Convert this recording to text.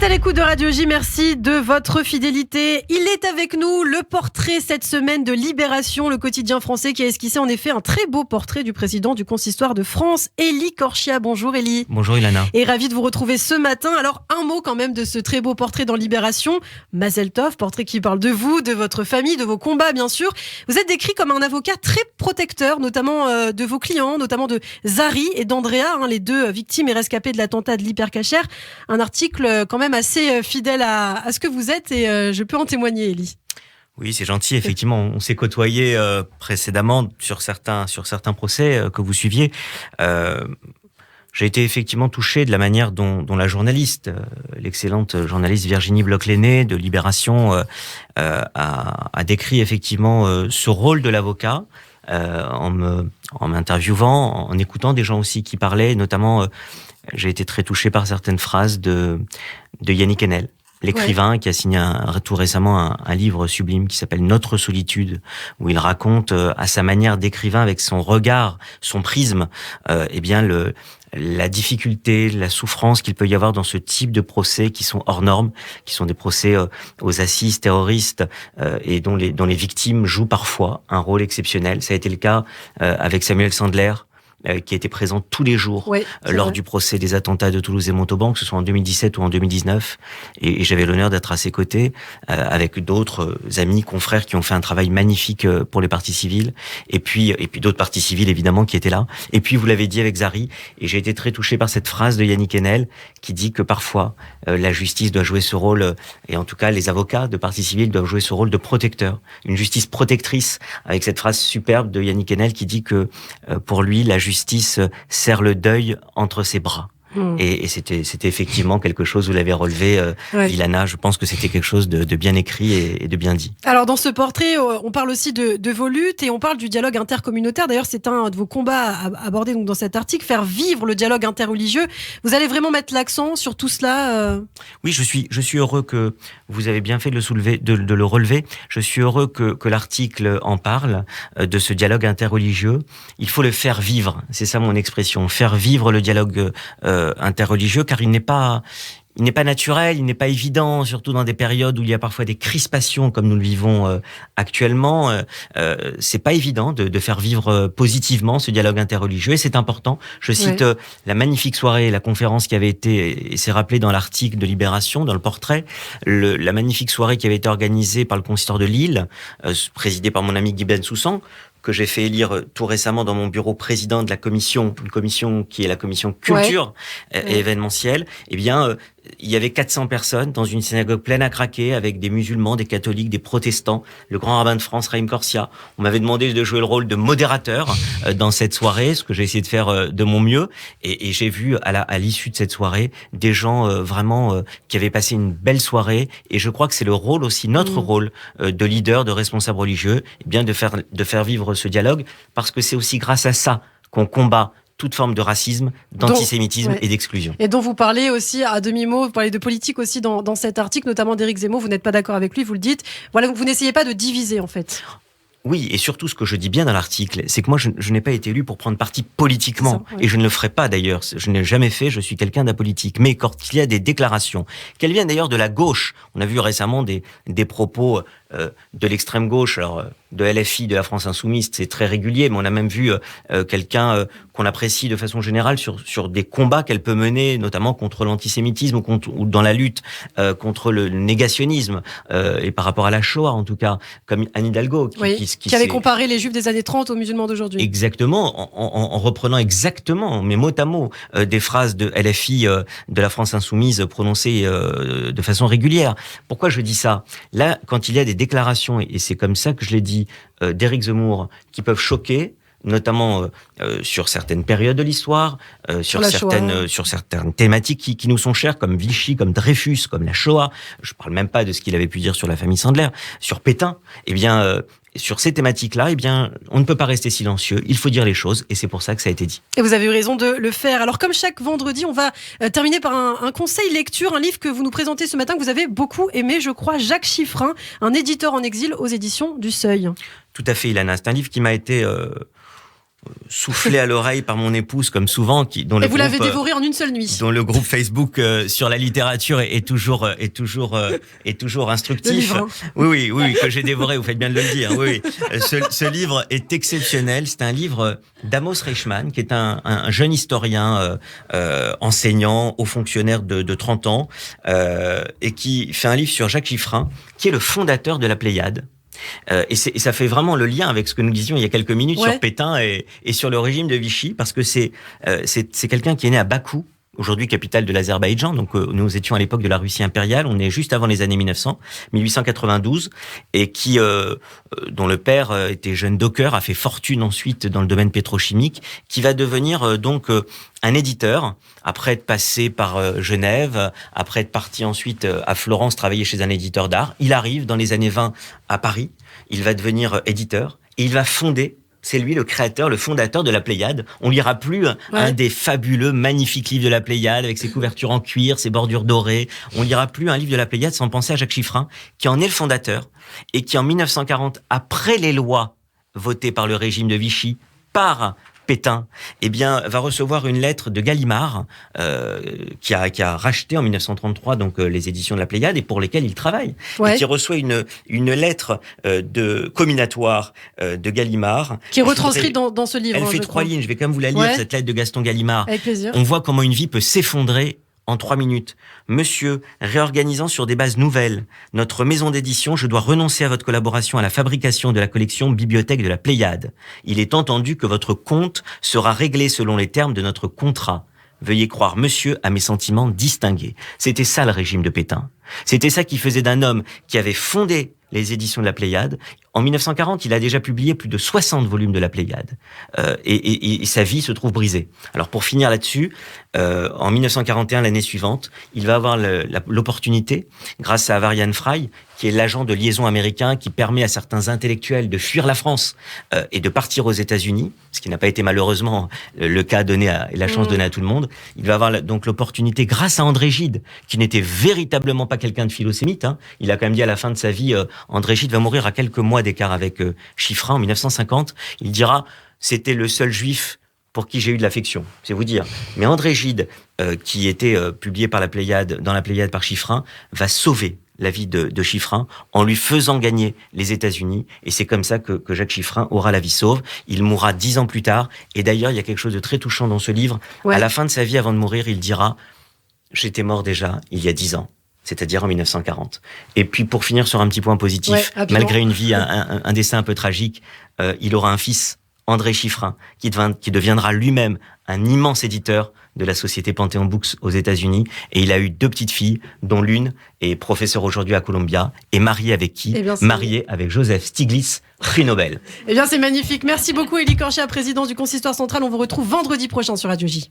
à l'écoute de Radio J, merci de votre fidélité. Il est avec nous, le portrait cette semaine de Libération, le quotidien français qui a esquissé en effet un très beau portrait du président du Consistoire de France, Élie Korchia. Bonjour Élie. Bonjour Ilana. Et ravi de vous retrouver ce matin. Alors un mot quand même de ce très beau portrait dans Libération. Mazel Tov, portrait qui parle de vous, de votre famille, de vos combats bien sûr. Vous êtes décrit comme un avocat très protecteur, notamment de vos clients, notamment de Zari et d'Andrea, les deux victimes et rescapées de l'attentat de l'Hypercacher. Un article quand même assez fidèle à ce que vous êtes et je peux en témoigner, Élie. Oui, c'est gentil. Effectivement, on s'est côtoyé précédemment sur certains procès que vous suiviez. J'ai été effectivement touché de la manière dont la journaliste, l'excellente journaliste Virginie Bloch-Lenné de Libération, a décrit effectivement ce rôle de l'avocat en m'interviewant, en écoutant des gens aussi qui parlaient, notamment. J'ai été très touché par certaines phrases de Yannick Enel, l'écrivain qui a signé tout récemment un livre sublime qui s'appelle Notre solitude, où il raconte à sa manière d'écrivain, avec son regard, son prisme, la difficulté, la souffrance qu'il peut y avoir dans ce type de procès qui sont hors normes, qui sont des procès aux assises terroristes et dont les victimes jouent parfois un rôle exceptionnel. Ça a été le cas avec Samuel Sandler, qui était présent tous les jours lors du procès des attentats de Toulouse et Montauban, que ce soit en 2017 ou en 2019. Et j'avais l'honneur d'être à ses côtés, avec d'autres amis, confrères qui ont fait un travail magnifique pour les parties civiles. Et puis d'autres parties civiles, évidemment, qui étaient là. Et puis, vous l'avez dit avec Zari, et j'ai été très touché par cette phrase de Yannick Enel, qui dit que parfois, la justice doit jouer ce rôle, et en tout cas, les avocats de parties civiles doivent jouer ce rôle de protecteur. Une justice protectrice, avec cette phrase superbe de Yannick Enel qui dit que, pour lui, la justice serre le deuil entre ses bras. Et c'était effectivement quelque chose, vous l'avez relevé, Ilana, je pense que c'était quelque chose de bien écrit et de bien dit. Alors dans ce portrait, on parle aussi de vos luttes et on parle du dialogue intercommunautaire. D'ailleurs, c'est un de vos combats abordés donc dans cet article, faire vivre le dialogue interreligieux. Vous allez vraiment mettre l'accent sur tout cela Oui, je suis heureux que vous avez bien fait de le soulever, de le relever. Je suis heureux que l'article en parle, de ce dialogue interreligieux. Il faut le faire vivre, c'est ça mon expression, faire vivre le dialogue interreligieux, car il n'est pas naturel, il n'est pas évident, surtout dans des périodes où il y a parfois des crispations comme nous le vivons actuellement. C'est pas évident de faire vivre positivement ce dialogue interreligieux, et c'est important. Je cite la magnifique soirée, la conférence qui avait été, et c'est rappelé dans l'article de Libération, dans le portrait, la magnifique soirée qui avait été organisée par le consistoire de Lille, présidée par mon ami Guy Bensoussan, que j'ai fait élire tout récemment dans mon bureau président de la commission, une commission qui est la commission culture et événementielle. Eh bien, il y avait 400 personnes dans une synagogue pleine à craquer, avec des musulmans, des catholiques, des protestants, le grand rabbin de France, Raïm Korsia. On m'avait demandé de jouer le rôle de modérateur dans cette soirée, ce que j'ai essayé de faire de mon mieux. Et j'ai vu à l'issue de cette soirée des gens vraiment qui avaient passé une belle soirée. Et je crois que c'est le rôle aussi, notre rôle de leader, de responsable religieux, eh bien de faire vivre ce dialogue, parce que c'est aussi grâce à ça qu'on combat toute forme de racisme, d'antisémitisme et d'exclusion. Et dont vous parlez aussi à demi-mot, vous parlez de politique aussi dans cet article, notamment d'Éric Zemmour, vous n'êtes pas d'accord avec lui, vous le dites. Voilà, vous n'essayez pas de diviser en fait. Oui, et surtout ce que je dis bien dans l'article, c'est que moi je n'ai pas été élu pour prendre parti politiquement, et je ne le ferai pas d'ailleurs, je n'ai jamais fait, je suis quelqu'un d'apolitique. Mais quand il y a des déclarations, qu'elles viennent d'ailleurs de la gauche, on a vu récemment des propos de l'extrême gauche, alors de LFI, de la France Insoumise, c'est très régulier, mais on a même vu quelqu'un qu'on apprécie de façon générale sur des combats qu'elle peut mener, notamment contre l'antisémitisme ou dans la lutte contre le négationnisme, et par rapport à la Shoah en tout cas, comme Anne Hidalgo, qui avait comparé les juifs des années 30 aux musulmans d'aujourd'hui. Exactement, en reprenant exactement, mais mot à mot, des phrases de LFI de la France Insoumise prononcées de façon régulière. Pourquoi je dis ça ? Là, quand il y a des déclarations, et c'est comme ça que je l'ai dit, d'Éric Zemmour, qui peuvent choquer, notamment sur certaines périodes de l'histoire, sur certaines thématiques qui nous sont chères, comme Vichy, comme Dreyfus, comme la Shoah. Je parle même pas de ce qu'il avait pu dire sur la famille Sandler, sur Pétain. Eh bien, sur ces thématiques-là, eh bien, on ne peut pas rester silencieux. Il faut dire les choses, et c'est pour ça que ça a été dit. Et vous avez eu raison de le faire. Alors, comme chaque vendredi, on va terminer par un conseil lecture, un livre que vous nous présentez ce matin, que vous avez beaucoup aimé, je crois, Jacques Chiffrin, un éditeur en exil aux éditions du Seuil. Tout à fait, Ilana. C'est un livre qui m'a été soufflé à l'oreille par mon épouse, comme souvent, et vous l'avez dévoré en une seule nuit. Dont le groupe Facebook sur la littérature est toujours instructif. Le livre, hein. Oui, que j'ai dévoré. Vous faites bien de le dire. Oui. Ce livre est exceptionnel. C'est un livre d'Amos Reichmann, qui est un jeune historien enseignant, haut fonctionnaire de 30 ans, et qui fait un livre sur Jacques Chiffrin, qui est le fondateur de la Pléiade. Et ça fait vraiment le lien avec ce que nous disions il y a quelques minutes sur Pétain et sur le régime de Vichy, parce que c'est quelqu'un qui est né à Bakou, aujourd'hui capitale de l'Azerbaïdjan. Donc nous étions à l'époque de la Russie impériale, on est juste avant les années 1892, et dont le père était jeune docker, a fait fortune ensuite dans le domaine pétrochimique, qui va devenir donc un éditeur, après être passé par Genève, après être parti ensuite à Florence travailler chez un éditeur d'art. Il arrive dans les années 20 à Paris, il va devenir éditeur, et il va fonder. C'est lui le créateur, le fondateur de la Pléiade. On lira plus un des fabuleux, magnifiques livres de la Pléiade avec ses couvertures en cuir, ses bordures dorées. On lira plus un livre de la Pléiade sans penser à Jacques Chiffrin, qui en est le fondateur et qui en 1940, après les lois votées par le régime de Vichy, par Pétain, va recevoir une lettre de Gallimard qui a racheté en 1933 donc les éditions de la Pléiade et pour lesquelles il travaille, et qui reçoit une lettre de comminatoire de Gallimard qui est retranscrite dans ce livre. Elle fait 3 lignes. Je vais quand même vous la lire, cette lettre de Gaston Gallimard. Avec plaisir. On voit comment une vie peut s'effondrer en 3 minutes. Monsieur, réorganisant sur des bases nouvelles notre maison d'édition, je dois renoncer à votre collaboration à la fabrication de la collection Bibliothèque de la Pléiade. Il est entendu que votre compte sera réglé selon les termes de notre contrat. Veuillez croire, monsieur, à mes sentiments distingués. C'était ça le régime de Pétain. C'était ça qui faisait d'un homme qui avait fondé les éditions de la Pléiade. En 1940, il a déjà publié plus de 60 volumes de la Pléiade. Et sa vie se trouve brisée. Alors pour finir là-dessus, en 1941, l'année suivante, il va avoir l'opportunité, grâce à Varian Fry, qui est l'agent de liaison américain qui permet à certains intellectuels de fuir la France et de partir aux États-Unis, ce qui n'a pas été malheureusement le cas donné et la chance donnée à tout le monde. Il va avoir donc l'opportunité, grâce à André Gide, qui n'était véritablement pas quelqu'un de philosémite. Il a quand même dit à la fin de sa vie, André Gide va mourir à quelques mois d'écart avec Chiffrin en 1950. Il dira, c'était le seul juif pour qui j'ai eu de l'affection, c'est vous dire. Mais André Gide, qui était publié dans la Pléiade par Chiffrin, va sauver la vie de Chiffrin en lui faisant gagner les États-Unis. Et c'est comme ça que Jacques Chiffrin aura la vie sauve. Il mourra 10 ans plus tard. Et d'ailleurs, il y a quelque chose de très touchant dans ce livre. À la fin de sa vie, avant de mourir, il dira « J'étais mort déjà il y a 10 ans ». C'est-à-dire en 1940. Et puis, pour finir sur un petit point positif, malgré une vie, un destin un peu tragique, il aura un fils, André Chiffrin, qui deviendra lui-même un immense éditeur de la société Panthéon Books aux États-Unis. Et il a eu 2 petites filles, dont l'une est professeure aujourd'hui à Columbia, et mariée avec qui? Mariée avec Joseph Stiglitz, prix Nobel. Eh bien, c'est magnifique. Merci beaucoup, Élie Corchia, président du Consistoire Central. On vous retrouve vendredi prochain sur Radio J.